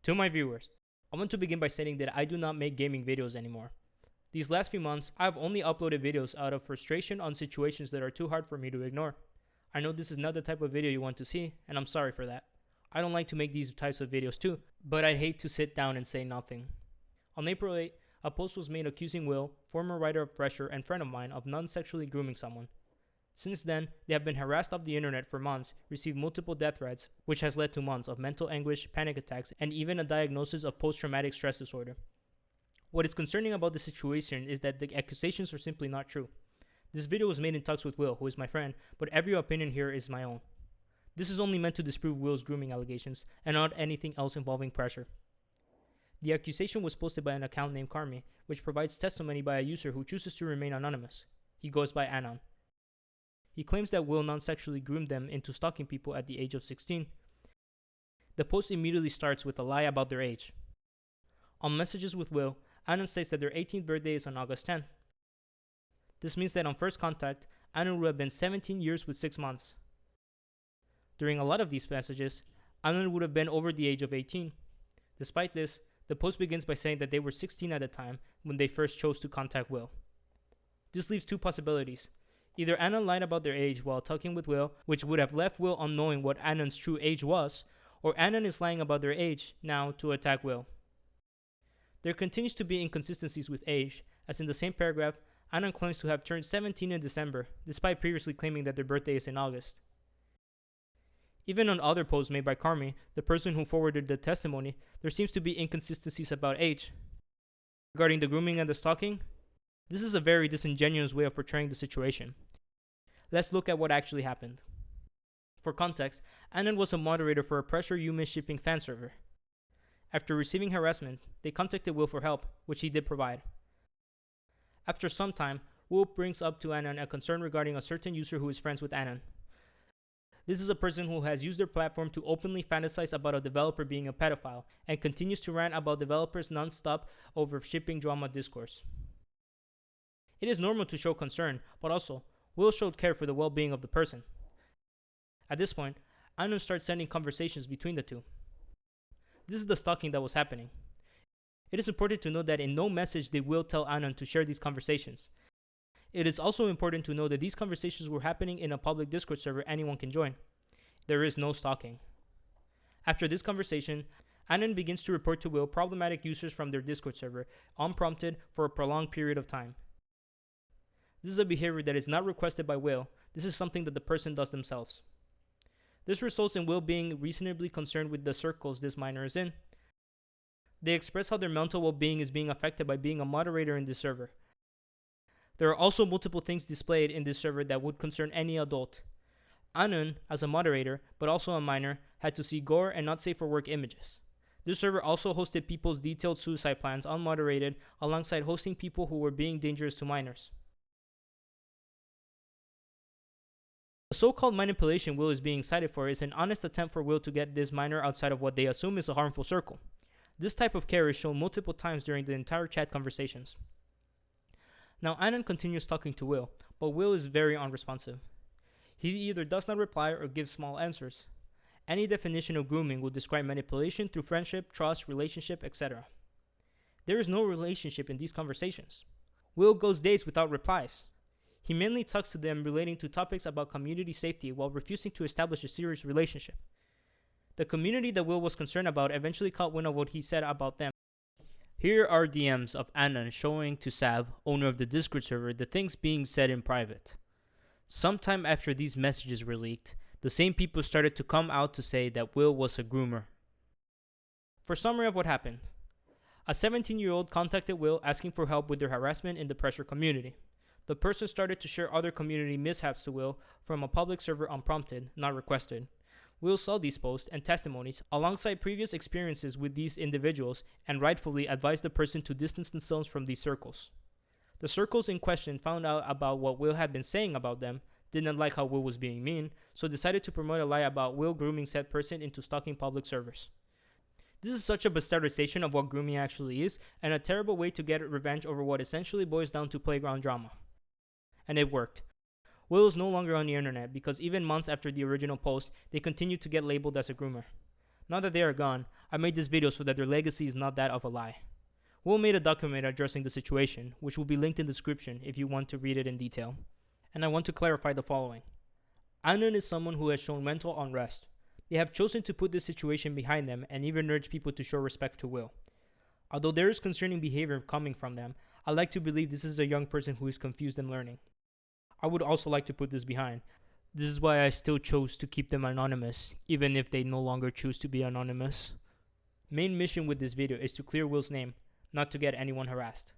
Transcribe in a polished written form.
To my viewers, I want to begin by stating that I do not make gaming videos anymore. These last few months, I have only uploaded videos out of frustration on situations that are too hard for me to ignore. I know this is not the type of video you want to see, and I'm sorry for that. I don't like to make these types of videos too, but I'd hate to sit down and say nothing. On April 8, a post was made accusing Will, former writer of Pressure and friend of mine, of non-sexually grooming someone. Since then, they have been harassed off the internet for months, received multiple death threats, which has led to months of mental anguish, panic attacks, and even a diagnosis of post-traumatic stress disorder. What is concerning about the situation is that the accusations are simply not true. This video was made in talks with Will, who is my friend, but every opinion here is my own. This is only meant to disprove Will's grooming allegations, and not anything else involving Pressure. The accusation was posted by an account named Carmi, which provides testimony by a user who chooses to remain anonymous. He goes by Anon. He claims that Will non-sexually groomed them into stalking people at the age of 16. The post immediately starts with a lie about their age. On messages with Will, Anon states that their 18th birthday is on August 10. This means that on first contact, Anon would have been 17 years with 6 months. During a lot of these messages, Anon would have been over the age of 18. Despite this, the post begins by saying that they were 16 at the time when they first chose to contact Will. This leaves two possibilities. Either Anon lied about their age while talking with Will, which would have left Will unknowing what Anon's true age was, or Anon is lying about their age now to attack Will. There continues to be inconsistencies with age, as in the same paragraph, Anon claims to have turned 17 in December, despite previously claiming that their birthday is in August. Even on other posts made by Carmi, the person who forwarded the testimony, there seems to be inconsistencies about age. Regarding the grooming and the stalking, this is a very disingenuous way of portraying the situation. Let's look at what actually happened. For context, Anon was a moderator for a Pressure Human Shipping fan server. After receiving harassment, they contacted Will for help, which he did provide. After some time, Will brings up to Anon a concern regarding a certain user who is friends with Anon. This is a person who has used their platform to openly fantasize about a developer being a pedophile, and continues to rant about developers non-stop over shipping drama discourse. It is normal to show concern, but also, Will showed care for the well-being of the person. At this point, Anon starts sending conversations between the two. This is the stalking that was happening. It is important to note that in no message did Will tell Anon to share these conversations. It is also important to know that these conversations were happening in a public Discord server anyone can join. There is no stalking. After this conversation, Anon begins to report to Will problematic users from their Discord server, unprompted for a prolonged period of time. This is a behavior that is not requested by Will. This is something that the person does themselves. This results in Will being reasonably concerned with the circles this minor is in. They express how their mental well-being is being affected by being a moderator in this server. There are also multiple things displayed in this server that would concern any adult. Anon, as a moderator, but also a minor, had to see gore and not safe for work images. This server also hosted people's detailed suicide plans unmoderated, alongside hosting people who were being dangerous to minors. The so-called manipulation Will is being cited for is an honest attempt for Will to get this minor outside of what they assume is a harmful circle. This type of care is shown multiple times during the entire chat conversations. Now Anon continues talking to Will, but Will is very unresponsive. He either does not reply or gives small answers. Any definition of grooming will describe manipulation through friendship, trust, relationship, etc. There is no relationship in these conversations. Will goes days without replies. He mainly talks to them relating to topics about community safety while refusing to establish a serious relationship. The community that Will was concerned about eventually caught wind of what he said about them. Here are DMs of Anon showing to Sav, owner of the Discord server, the things being said in private. Sometime after these messages were leaked, the same people started to come out to say that Will was a groomer. For summary of what happened, a 17-year-old contacted Will asking for help with their harassment in the Pressure community. The person started to share other community mishaps to Will from a public server unprompted, not requested. Will saw these posts and testimonies alongside previous experiences with these individuals and rightfully advised the person to distance themselves from these circles. The circles in question found out about what Will had been saying about them, did not like how Will was being mean, so decided to promote a lie about Will grooming said person into stalking public servers. This is such a bastardization of what grooming actually is, and a terrible way to get revenge over what essentially boils down to playground drama. And it worked. Will is no longer on the internet because even months after the original post, they continue to get labeled as a groomer. Now that they are gone, I made this video so that their legacy is not that of a lie. Will made a document addressing the situation, which will be linked in the description if you want to read it in detail. And I want to clarify the following. Anand is someone who has shown mental unrest. They have chosen to put this situation behind them and even urge people to show respect to Will. Although there is concerning behavior coming from them, I like to believe this is a young person who is confused and learning. I would also like to put this behind. This is why I still chose to keep them anonymous, even if they no longer choose to be anonymous. Main mission with this video is to clear Will's name, not to get anyone harassed.